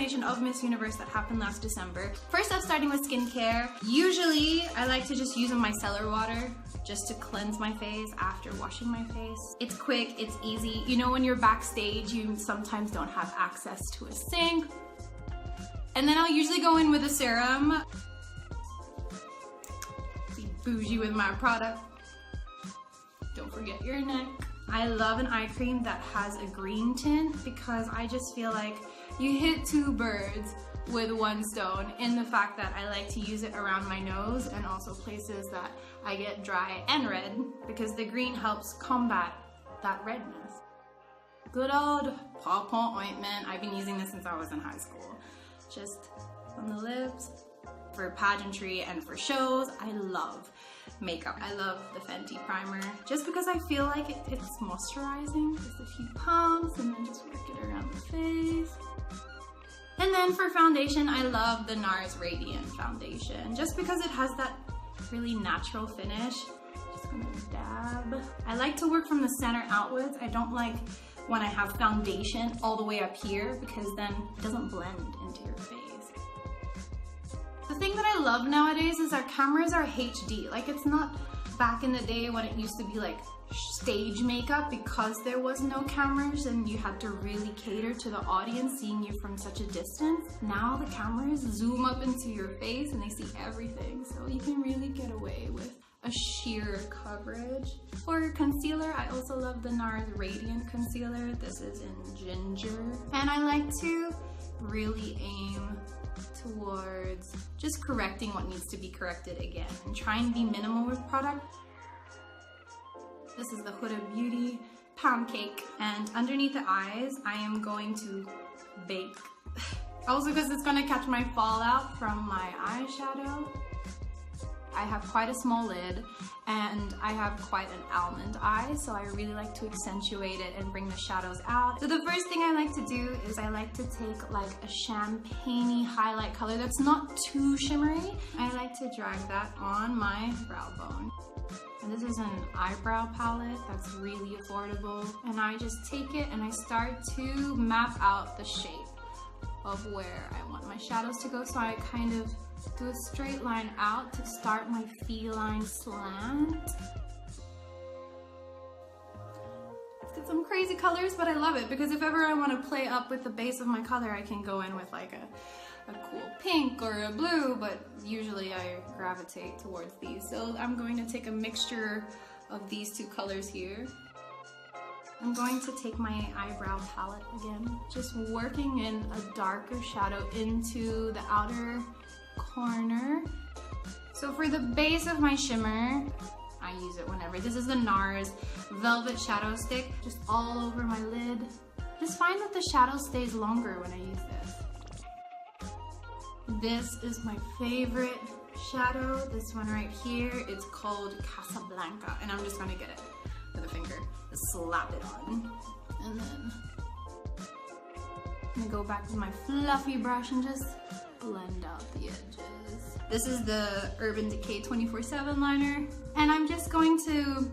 foundation of Miss Universe that happened last December. First up, starting with skincare. Usually, I like to just use my micellar water just to cleanse my face after washing my face. It's quick, it's easy. You know, when you're backstage, you sometimes don't have access to a sink. And then I'll usually go in with a serum. Be bougie with my product. Don't forget your neck. I love an eye cream that has a green tint because I just feel like you hit two birds with one stone in the fact that I like to use it around my nose and also places that I get dry and red because the green helps combat that redness. Good old pawpaw ointment. I've been using this since I was in high school. Just on the lips. For pageantry and for shows, I love makeup. I love the Fenty primer just because I feel like it's moisturizing. Just a few pumps and then just work it around the face. And then for foundation, I love the NARS Radiant Foundation just because it has that really natural finish. Just gonna dab. I like to work from the center outwards. I don't like when I have foundation all the way up here because then it doesn't blend into your face. The thing that I love nowadays is our cameras are HD. Like, it's not back in the day when it used to be like stage makeup because there was no cameras and you had to really cater to the audience seeing you from such a distance. Now the cameras zoom up into your face and they see everything, so you can really get away with a sheer coverage. For concealer, I also love the NARS Radiant Concealer. This is in Ginger. And I like to really aim towards just correcting what needs to be corrected again and try and be minimal with product. This is the Huda Beauty Pancake, and underneath the eyes I am going to bake. Also because it's going to catch my fallout from my eyeshadow. I have quite a small lid and I have quite an almond eye, so I really like to accentuate it and bring the shadows out. So the first thing I like to do is I like to take like a champagne-y highlight color that's not too shimmery. I like to drag that on my brow bone. And this is an eyebrow palette that's really affordable. And I just take it and I start to map out the shape of where I want my shadows to go. So I kind of do a straight line out to start my feline slant. It's got some crazy colors, but I love it because if ever I want to play up with the base of my color, I can go in with like a cool pink or a blue, but usually I gravitate towards these. So I'm going to take a mixture of these two colors here. I'm going to take my eyebrow palette again, just working in a darker shadow into the outer corner. So for the base of my shimmer, I use it whenever. This is the NARS Velvet Shadow Stick, just all over my lid. Just find that the shadow stays longer when I use this. This is my favorite shadow, this one right here. It's called Casablanca, and I'm just gonna get it with a finger, just slap it on. And then I'm gonna go back with my fluffy brush and just blend out the edges. This is the Urban Decay 24/7 liner, and I'm just going to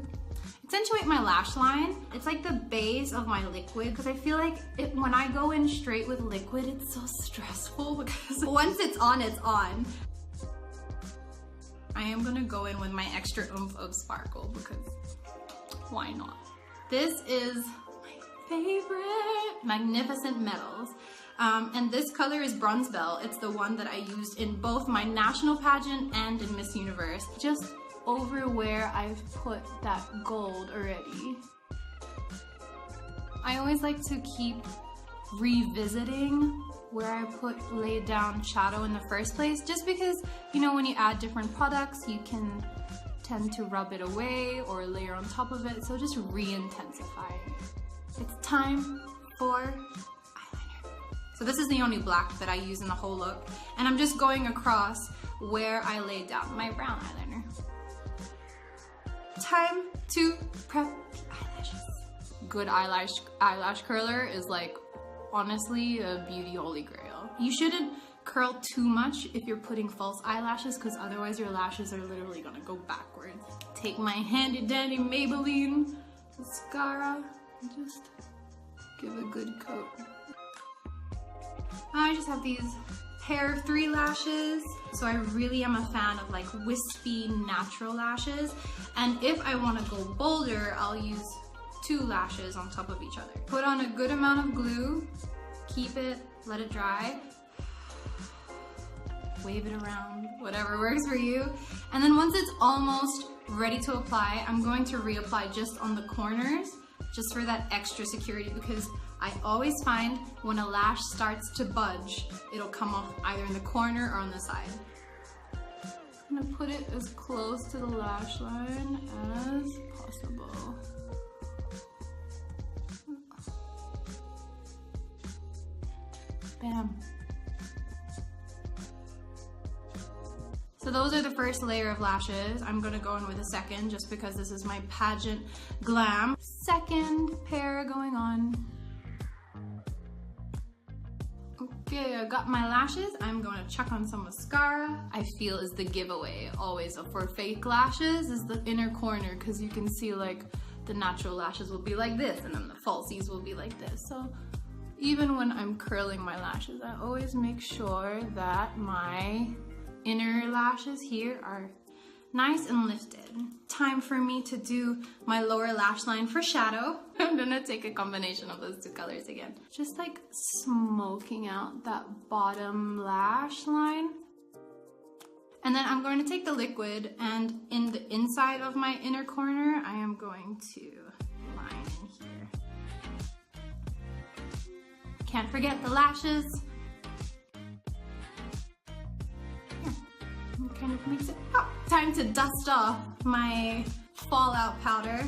accentuate my lash line. It's like the base of my liquid because I feel like when I go in straight with liquid, it's so stressful because once it's on, it's on. I am gonna go in with my extra oomph of sparkle because why not? This is my favorite Magnificent Metals. And this color is Bronze Bell. It's the one that I used in both my national pageant and in Miss Universe. Just over where I've put that gold already. I always like to keep revisiting where I laid down shadow in the first place, just because, you know, when you add different products, you can tend to rub it away or layer on top of it, so just re-intensifying it. It's time for eyeliner. So this is the only black that I use in the whole look, and I'm just going across where I laid down my brown eyeliner. Time to prep the eyelashes. Good eyelash curler is like honestly a beauty holy grail. You shouldn't curl too much if you're putting false eyelashes because otherwise your lashes are literally gonna go backwards. Take my handy dandy Maybelline mascara and just give a good coat. I just have these pair of 3 lashes. So I really am a fan of like wispy natural lashes. And if I want to go bolder, I'll use 2 lashes on top of each other. Put on a good amount of glue, keep it, let it dry. Wave it around, whatever works for you. And then once it's almost ready to apply, I'm going to reapply just on the corners, just for that extra security, because I always find when a lash starts to budge, it'll come off either in the corner or on the side. I'm gonna put it as close to the lash line as possible. Bam. So those are the first layer of lashes. I'm gonna go in with a second just because this is my pageant glam. Second pair going on. Okay, I got my lashes. I'm gonna chuck on some mascara. I feel is the giveaway always for fake lashes is the inner corner, because you can see like the natural lashes will be like this and then the falsies will be like this. So even when I'm curling my lashes, I always make sure that my inner lashes here are nice and lifted. Time for me to do my lower lash line for shadow. I'm gonna take a combination of those 2 colors again. Just like smoking out that bottom lash line. And then I'm going to take the liquid, and in the inside of my inner corner, I am going to line in here. Can't forget the lashes. Kind of makes it up. Time to dust off my fallout powder.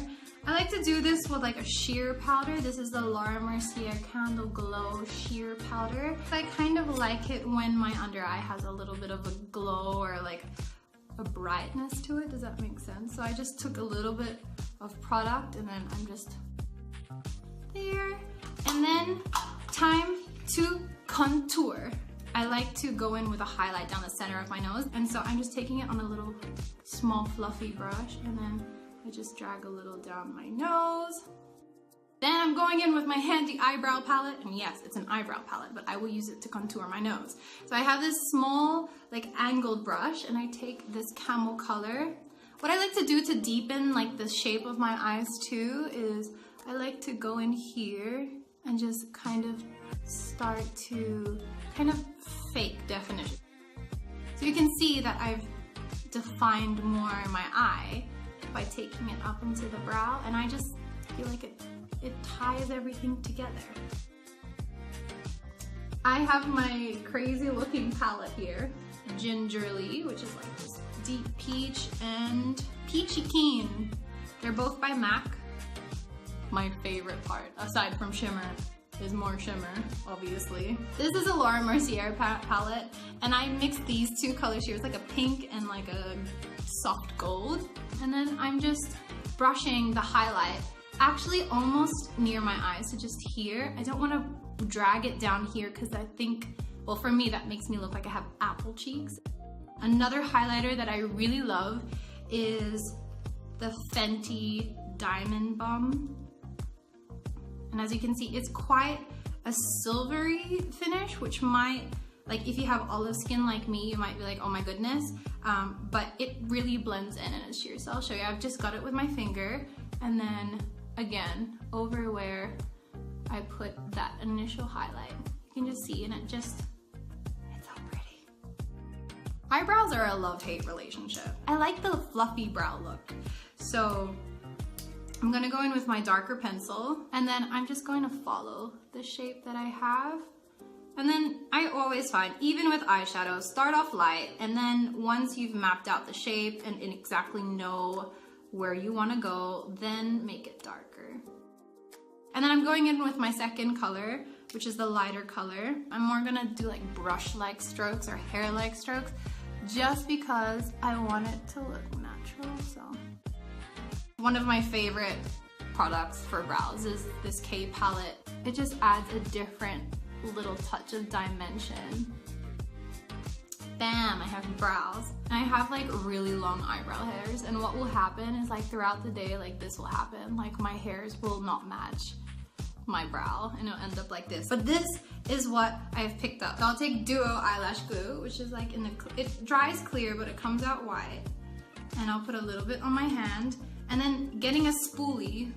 I like to do this with like a sheer powder. This is the Laura Mercier Candle Glow sheer powder. I kind of like it when my under eye has a little bit of a glow or like a brightness to it. Does that make sense? So I just took a little bit of product and then I'm just there. And then time to contour. I like to go in with a highlight down the center of my nose, and so I'm just taking it on a little small fluffy brush, and then I just drag a little down my nose. Then I'm going in with my handy eyebrow palette, and yes, it's an eyebrow palette, but I will use it to contour my nose. So I have this small, like angled brush, and I take this camel color. What I like to do to deepen like the shape of my eyes too is I like to go in here and just kind of start to kind of fake definition. So you can see that I've defined more my eye by taking it up into the brow, and I just feel like it ties everything together. I have my crazy looking palette here, Gingerly, which is like this deep peach and peachy keen. They're both by MAC. My favorite part, aside from shimmer, is more shimmer, obviously. This is a Laura Mercier palette, and I mixed these 2 colors here. It's like a pink and like a soft gold. And then I'm just brushing the highlight, actually almost near my eyes, so just here. I don't want to drag it down here because I think, well, for me, that makes me look like I have apple cheeks. Another highlighter that I really love is the Fenty Diamond Bomb. And as you can see, it's quite a silvery finish, which might, like if you have olive skin like me, you might be like, oh my goodness. But it really blends in and it's sheer. So I'll show you. I've just got it with my finger. And then again, over where I put that initial highlight, you can just see, and it's so pretty. Eyebrows are a love-hate relationship. I like the fluffy brow look. So I'm gonna go in with my darker pencil, and then I'm just going to follow the shape that I have. And then I always find, even with eyeshadow, start off light, and then once you've mapped out the shape and exactly know where you wanna go, then make it darker. And then I'm going in with my second color, which is the lighter color. I'm more gonna do like brush-like strokes or hair-like strokes, just because I want it to look natural, so. One of my favorite products for brows is this K palette. It just adds a different little touch of dimension. Bam, I have brows. And I have like really long eyebrow hairs, and what will happen is like throughout the day, like this will happen, like my hairs will not match my brow and it'll end up like this. But this is what I've picked up. So I'll take Duo eyelash glue, which is like it dries clear, but it comes out white. And I'll put a little bit on my hand. And then getting a spoolie,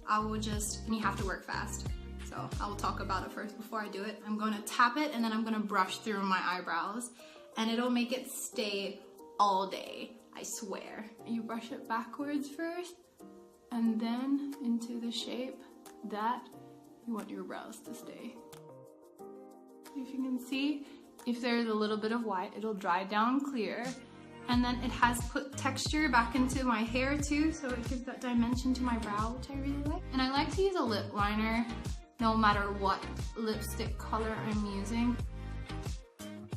I will just, and you have to work fast. So I will talk about it first before I do it. I'm gonna tap it and then I'm gonna brush through my eyebrows and it'll make it stay all day, I swear. You brush it backwards first and then into the shape that you want your brows to stay. If you can see, if there's a little bit of white, it'll dry down clear. And then it has put texture back into my hair too, so it gives that dimension to my brow, which I really like. And I like to use a lip liner no matter what lipstick color I'm using.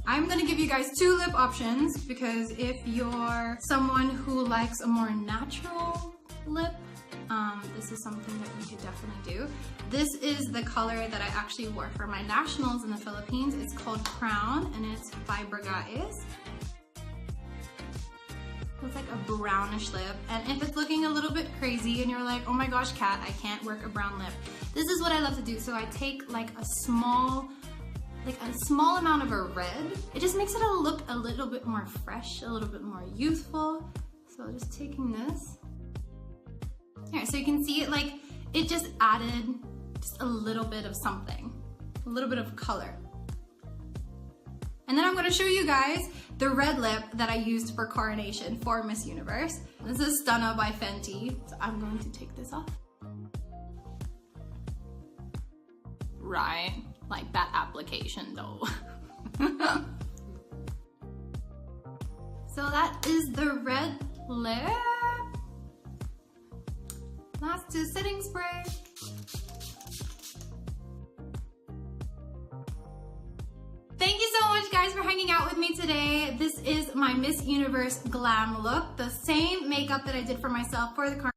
I'm gonna give you guys 2 lip options because if you're someone who likes a more natural lip, this is something that you could definitely do. This is the color that I actually wore for my nationals in the Philippines. It's called Crown and it's by Bragais. It's like a brownish lip, and if it's looking a little bit crazy and you're like, oh my gosh, Kat, I can't work a brown lip, this is what I love to do. So I take like a small amount of a red. It just makes it look a little bit more fresh, a little bit more youthful. So just taking this. Alright, so you can see it like, it just added just a little bit of something, a little bit of color. And then I'm gonna show you guys the red lip that I used for Coronation for Miss Universe. This is Stunna by Fenty. So I'm going to take this off. Right, like that application though. So that is the red lip. Last 2 setting spray. Thank you so much guys for hanging out with me today. This is my Miss Universe glam look. The same makeup that I did for myself for the